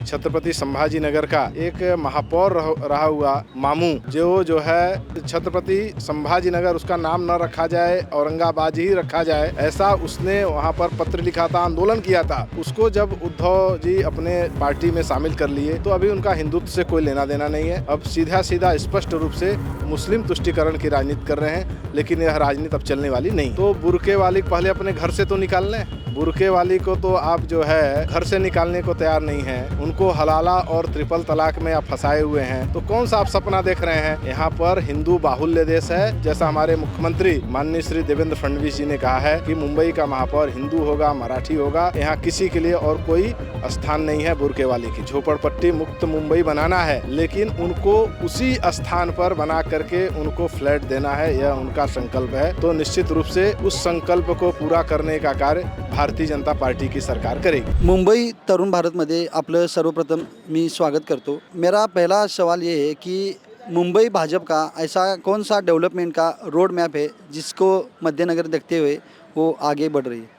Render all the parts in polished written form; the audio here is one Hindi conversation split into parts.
छत्रपति संभाजी नगर का एक महापौर रहा हुआ मामू जो है छत्रपति संभाजी नगर उसका नाम न रखा जाए, औरंगाबाद ही रखा जाए, ऐसा उसने वहाँ पर पत्र लिखा था, आंदोलन किया था। उसको जब उद्धव जी अपने पार्टी में शामिल कर लिए तो अभी उनका हिंदुत्व से कोई लेना देना नहीं है। अब सीधा सीधा स्पष्ट रूप से मुस्लिम तुष्टीकरण की राजनीति कर रहे हैं, लेकिन यह राजनीति अब चलने वाली नहीं। तो बुर्के वाली पहले अपने घर से तो निकाल लें। बुर्के वाली को तो आप जो है घर से निकालने को तैयार नहीं हैं, उनको हलाला और ट्रिपल तलाक में आप फंसाए हुए हैं। तो कौन सा आप सपना देख रहे हैं? यहाँ पर हिंदू बाहुल्य देश है, जैसा हमारे मुख्यमंत्री माननीय श्री देवेंद्र फडणवीस जी ने कहा है कि मुंबई का महापौर हिंदू होगा, मराठी होगा। यहाँ किसी के लिए और कोई स्थान नहीं है। बुर्के वाली की झोपड़पट्टी मुक्त मुंबई बनाना है, लेकिन उनको उसी स्थान पर बना करके उनको फ्लैट देना है, यह उनका संकल्प है। तो निश्चित रूप से उस संकल्प को पूरा करने का कार्य भारतीय जनता पार्टी की सरकार करेगी। मुंबई तरुण भारतमध्ये आपलं सर्वप्रथम मी स्वागत करतो। मेरा पहला सवाल ये है कि मुंबई भाजपा का ऐसा कौन सा डेवलपमेंट का रोड मैप है जिसको मद्देनजर देखते हुए वो आगे बढ़ रही है?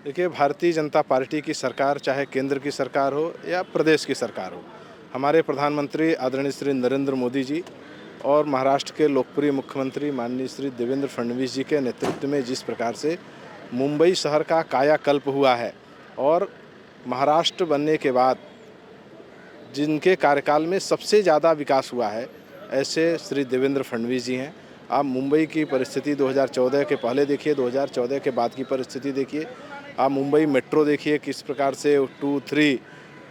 देखिए, भारतीय जनता पार्टी की सरकार चाहे केंद्र की सरकार हो या प्रदेश की सरकार हो, हमारे प्रधानमंत्री आदरणीय श्री नरेंद्र मोदी जी और महाराष्ट्र के लोकप्रिय मुख्यमंत्री माननीय श्री देवेंद्र फडणवीस जी के नेतृत्व में जिस प्रकार से मुंबई शहर का कायाकल्प हुआ है और महाराष्ट्र बनने के बाद जिनके कार्यकाल में सबसे ज़्यादा विकास हुआ है, ऐसे श्री देवेंद्र फडणवीस जी हैं। आप मुंबई की परिस्थिति 2014 के पहले देखिए, 2014 के बाद की परिस्थिति देखिए। आप मुंबई मेट्रो देखिए किस प्रकार से 2, 3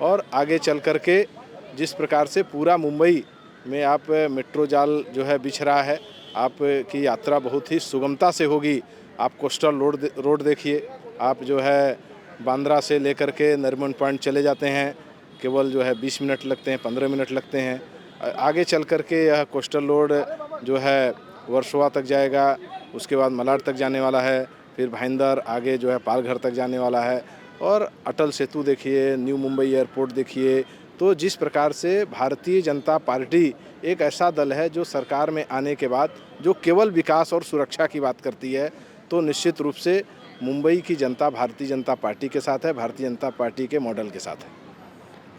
और आगे चल कर के जिस प्रकार से पूरा मुंबई में आप मेट्रो जाल जो है बिछ रहा है। आपकी यात्रा बहुत ही सुगमता से होगी। आप कोस्टल रोड देखिए, आप जो है बांद्रा से लेकर के नरीमन पॉइंट चले जाते हैं, केवल जो है 20 मिनट लगते हैं, 15 मिनट लगते हैं। आगे चल कर के यह कोस्टल रोड जो है वर्सोवा तक जाएगा, उसके बाद मलाड तक जाने वाला है, फिर भाईंदर आगे जो है पालघर तक जाने वाला है। और अटल सेतु देखिए, न्यू मुंबई एयरपोर्ट देखिए। तो जिस प्रकार से भारतीय जनता पार्टी एक ऐसा दल है जो सरकार में आने के बाद जो केवल विकास और सुरक्षा की बात करती है, तो निश्चित रूप से मुंबई की जनता भारतीय जनता पार्टी के साथ है, भारतीय जनता पार्टी के मॉडल के साथ है।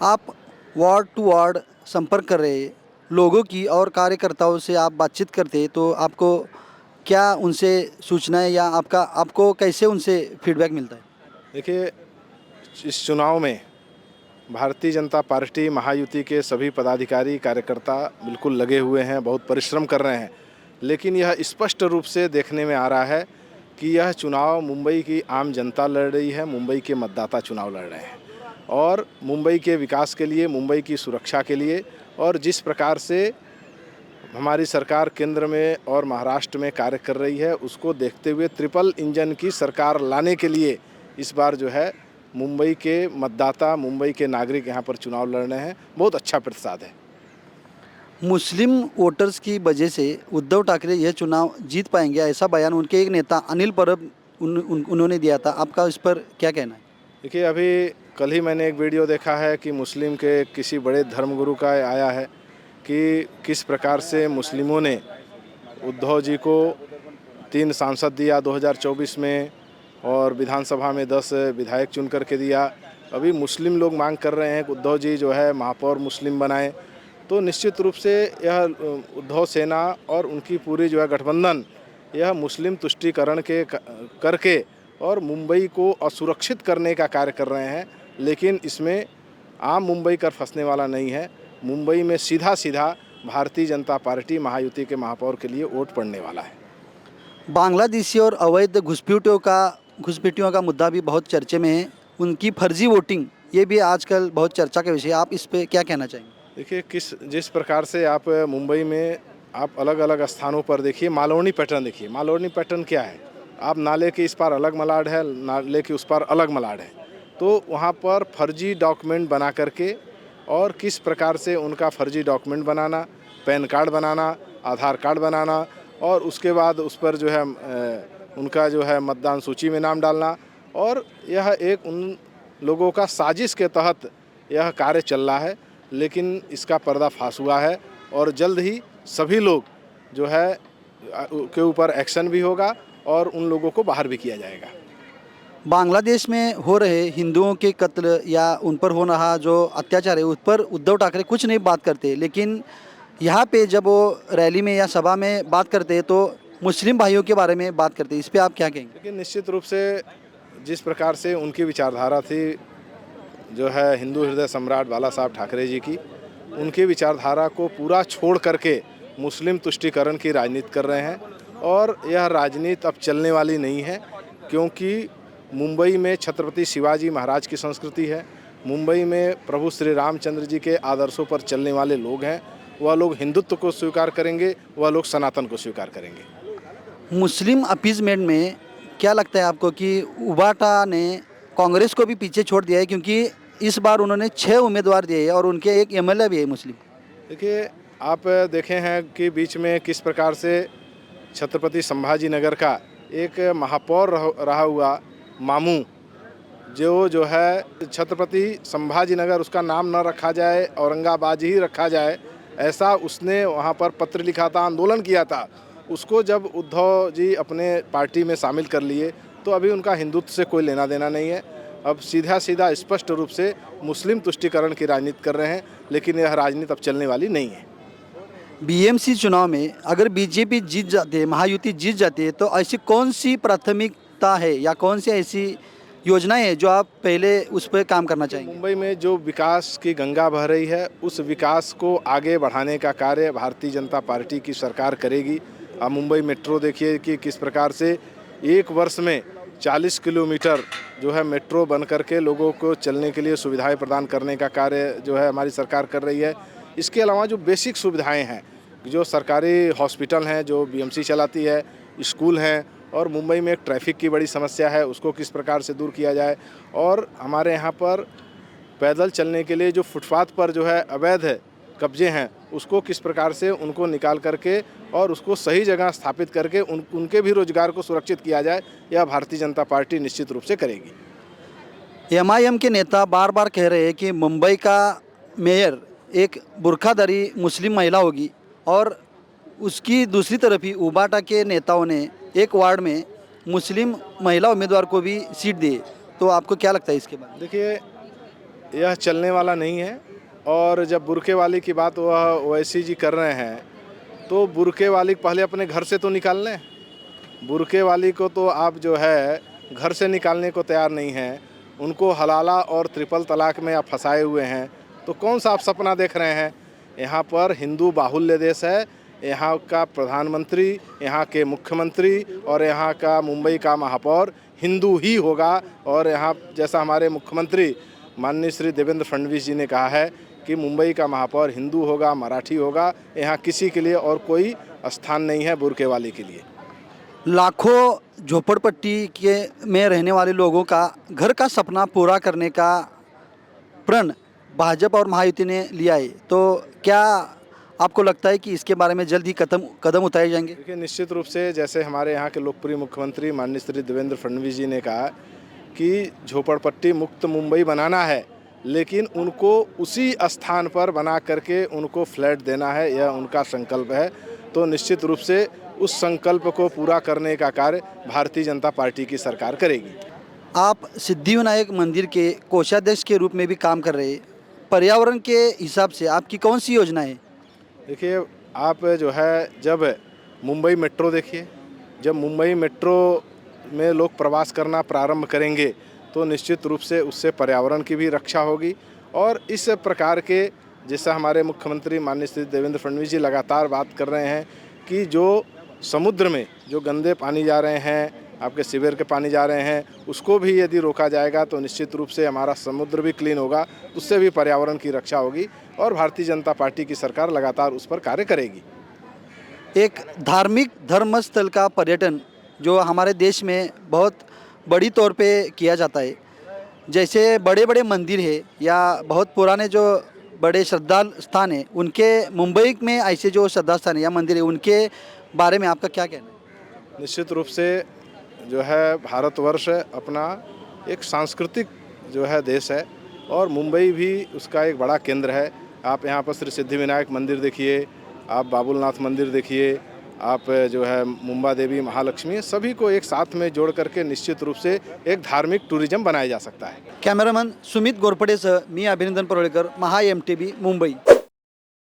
आप वार्ड टू वार्ड संपर्क कर रहे हैं लोगों की और कार्यकर्ताओं से आप बातचीत करते हैं, तो आपको क्या उनसे सूचनाएं या आपको कैसे उनसे फीडबैक मिलता है? देखिए, इस चुनाव में भारतीय जनता पार्टी महायुति के सभी पदाधिकारी कार्यकर्ता बिल्कुल लगे हुए हैं, बहुत परिश्रम कर रहे हैं, लेकिन यह स्पष्ट रूप से देखने में आ रहा है कि यह चुनाव मुंबई की आम जनता लड़ रही है, मुंबई के मतदाता चुनाव लड़ रहे हैं और मुंबई के विकास के लिए, मुंबई की सुरक्षा के लिए। और जिस प्रकार से हमारी सरकार केंद्र में और महाराष्ट्र में कार्य कर रही है, उसको देखते हुए ट्रिपल इंजन की सरकार लाने के लिए इस बार जो है मुंबई के मतदाता, मुंबई के नागरिक यहाँ पर चुनाव लड़ रहे हैं। बहुत अच्छा प्रतिसाद है। मुस्लिम वोटर्स की वजह से उद्धव ठाकरे यह चुनाव जीत पाएंगे, ऐसा बयान उनके एक नेता अनिल परब उन्होंने दिया था। आपका इस पर क्या कहना है? देखिए, अभी कल ही मैंने एक वीडियो देखा है कि मुस्लिम के किसी बड़े धर्मगुरु का आया है कि किस प्रकार से मुस्लिमों ने उद्धव जी को 3 सांसद दिया 2024 में और विधानसभा में 10 विधायक चुन करके दिया। अभी मुस्लिम लोग मांग कर रहे हैं कि उद्धव जी जो है महापौर मुस्लिम बनाएं। तो निश्चित रूप से यह उद्धव सेना और उनकी पूरी जो है गठबंधन यह मुस्लिम तुष्टीकरण के करके और मुंबई को असुरक्षित करने का कार्य कर रहे हैं, लेकिन इसमें आम मुंबई कर फंसने वाला नहीं है। मुंबई में सीधा सीधा भारतीय जनता पार्टी महायुति के महापौर के लिए वोट पड़ने वाला है। बांग्लादेशी और अवैध घुसपैठियों का मुद्दा भी बहुत चर्चे में है। उनकी फर्जी वोटिंग ये भी आजकल बहुत चर्चा का विषय है। आप इस पे क्या कहना चाहेंगे? देखिए, जिस प्रकार से आप मुंबई में आप अलग अलग स्थानों पर देखिए, मालवनी पैटर्न देखिए। मालवनी पैटर्न क्या है? आप नाले के इस पार अलग मलाड है, नाले के उस पार अलग मलाड है। तो वहाँ पर फर्जी डॉक्यूमेंट बना करके और किस प्रकार से उनका फर्जी डॉक्यूमेंट बनाना, पैन कार्ड बनाना, आधार कार्ड बनाना और उसके बाद उस पर जो है उनका जो है मतदान सूची में नाम डालना। और यह एक उन लोगों का साजिश के तहत यह कार्य चल रहा है, लेकिन इसका पर्दाफाश हुआ है और जल्द ही सभी लोग जो है के ऊपर एक्शन भी होगा और उन लोगों को बाहर भी किया जाएगा। बांग्लादेश में हो रहे हिंदुओं के कत्ल या उन पर हो रहा जो अत्याचार है उस पर उद्धव ठाकरे कुछ नहीं बात करते, लेकिन यहाँ पे जब वो रैली में या सभा में बात करते हैं तो मुस्लिम भाइयों के बारे में बात करते हैं। इस पे आप क्या कहेंगे? लेकिन निश्चित रूप से जिस प्रकार से उनकी विचारधारा थी, जो है हिंदू हृदय सम्राट बाला साहब ठाकरे जी की, उनकी विचारधारा को पूरा छोड़ करके मुस्लिम तुष्टीकरण की राजनीति कर रहे हैं। और यह राजनीति अब चलने वाली नहीं है, क्योंकि मुंबई में छत्रपति शिवाजी महाराज की संस्कृति है, मुंबई में प्रभु श्री रामचंद्र जी के आदर्शों पर चलने वाले लोग हैं। वह लोग हिंदुत्व को स्वीकार करेंगे, वह लोग सनातन को स्वीकार करेंगे। मुस्लिम अपीजमेंट में क्या लगता है आपको कि उबाटा ने कांग्रेस को भी पीछे छोड़ दिया है, क्योंकि इस बार उन्होंने 6 उम्मीदवार दिए हैं और उनके एक एमएलए भी है मुस्लिम। देखिए, आप देखे हैं कि बीच में किस प्रकार से छत्रपति संभाजी नगर का एक महापौर रहा हुआ मामू, जो है छत्रपति संभाजी नगर उसका नाम न रखा जाए, औरंगाबाद ही रखा जाए, ऐसा उसने वहाँ पर पत्र लिखा था, आंदोलन किया था। उसको जब उद्धव जी अपने पार्टी में शामिल कर लिए तो अभी उनका हिंदुत्व से कोई लेना देना नहीं है। अब सीधा सीधा स्पष्ट रूप से मुस्लिम तुष्टीकरण की राजनीति कर रहे हैं, लेकिन यह राजनीति अब चलने वाली नहीं है। बीएमसी चुनाव में अगर बीजेपी जीत जाती है, महायुति जीत जाती है, तो ऐसी कौन सी प्राथमिकता है या कौन सी ऐसी योजनाएं हैं जो आप पहले उस पर काम करना चाहेंगे? मुंबई में जो विकास की गंगा बह रही है, उस विकास को आगे बढ़ाने का कार्य भारतीय जनता पार्टी की सरकार करेगी। आप मुंबई मेट्रो देखिए कि किस प्रकार से एक वर्ष में 40 किलोमीटर जो है मेट्रो बन करके लोगों को चलने के लिए सुविधाएं प्रदान करने का कार्य जो है हमारी सरकार कर रही है। इसके अलावा जो बेसिक सुविधाएं हैं, जो सरकारी हॉस्पिटल हैं जो बीएमसी चलाती है, स्कूल हैं, और मुंबई में एक ट्रैफिक की बड़ी समस्या है, उसको किस प्रकार से दूर किया जाए, और हमारे यहाँ पर पैदल चलने के लिए जो फुटपाथ पर जो है अवैध कब्जे हैं, उसको किस प्रकार से उनको निकाल करके और उसको सही जगह स्थापित करके उनके भी रोजगार को सुरक्षित किया जाए, यह भारतीय जनता पार्टी निश्चित रूप से करेगी। एमआईएम के नेता बार बार कह रहे हैं कि मुंबई का मेयर एक बुर्खाधारी मुस्लिम महिला होगी, और उसकी दूसरी तरफ ही उबाटा के नेताओं ने एक वार्ड में मुस्लिम महिला उम्मीदवार को भी सीट दी। तो आपको क्या लगता है इसके बारे में? देखिए, यह चलने वाला नहीं है। और जब बुरके वाली की बात वह ओवैसी जी कर रहे हैं, तो बुरके वाली पहले अपने घर से तो निकाल लें। बुरके वाली को तो आप जो है घर से निकालने को तैयार नहीं हैं, उनको हलाला और ट्रिपल तलाक में आप फंसाए हुए हैं। तो कौन सा आप सपना देख रहे हैं? यहाँ पर हिंदू बाहुल्य देश है, यहाँ का प्रधानमंत्री, यहाँ के मुख्यमंत्री और यहाँ का मुंबई का महापौर हिंदू ही होगा। और यहाँ जैसा हमारे मुख्यमंत्री माननीय श्री देवेंद्र फडणवीस जी ने कहा है कि मुंबई का महापौर हिंदू होगा, मराठी होगा, यहाँ किसी के लिए और कोई स्थान नहीं है बुरके वाली के लिए। लाखों झोपड़पट्टी के में रहने वाले लोगों का घर का सपना पूरा करने का प्रण भाजपा और महायुति ने लिया है, तो क्या आपको लगता है कि इसके बारे में जल्द ही कदम उठाए जाएंगे? देखिए, निश्चित रूप से जैसे हमारे यहाँ के लोकप्रिय मुख्यमंत्री माननीय श्री देवेंद्र फडणवीस जी ने कहा कि झोपड़पट्टी मुक्त मुंबई बनाना है, लेकिन उनको उसी स्थान पर बना करके उनको फ्लैट देना है, यह उनका संकल्प है। तो निश्चित रूप से उस संकल्प को पूरा करने का कार्य भारतीय जनता पार्टी की सरकार करेगी। आप सिद्धिविनायक मंदिर के कोषाध्यक्ष के रूप में भी काम कर रहे हैं। पर्यावरण के हिसाब से आपकी कौन सी योजना है? देखिए, आप जो है जब मुंबई मेट्रो देखिए, जब मुंबई मेट्रो में लोग प्रवास करना प्रारंभ करेंगे तो निश्चित रूप से उससे पर्यावरण की भी रक्षा होगी। और इस प्रकार के जैसा हमारे मुख्यमंत्री माननीय श्री देवेंद्र फडणवीस जी लगातार बात कर रहे हैं कि जो समुद्र में जो गंदे पानी जा रहे हैं, आपके सीवर के पानी जा रहे हैं, उसको भी यदि रोका जाएगा तो निश्चित रूप से हमारा समुद्र भी क्लीन होगा, उससे भी पर्यावरण की रक्षा होगी। और भारतीय जनता पार्टी की सरकार लगातार उस पर कार्य करेगी। एक धार्मिक धर्मस्थल का पर्यटन जो हमारे देश में बहुत बड़ी तौर पे किया जाता है, जैसे बड़े बड़े मंदिर है या बहुत पुराने जो बड़े श्रद्धा स्थान है, उनके मुंबई में ऐसे जो श्रद्धा स्थान है या मंदिर है, उनके बारे में आपका क्या कहना है? निश्चित रूप से जो है भारतवर्ष अपना एक सांस्कृतिक जो है देश है, और मुंबई भी उसका एक बड़ा केंद्र है। आप यहाँ पर श्री सिद्धिविनायक मंदिर देखिए, आप बाबुलनाथ मंदिर देखिए, आप जो है मुंबा देवी, महालक्ष्मी, सभी को एक साथ में जोड़ करके निश्चित रूप से एक धार्मिक टूरिज्म बनाया जा सकता है। कॅमेरामन सुमित गोरपडेसह मी अभिनंदन परोळेकर, महा MTV मुंबई।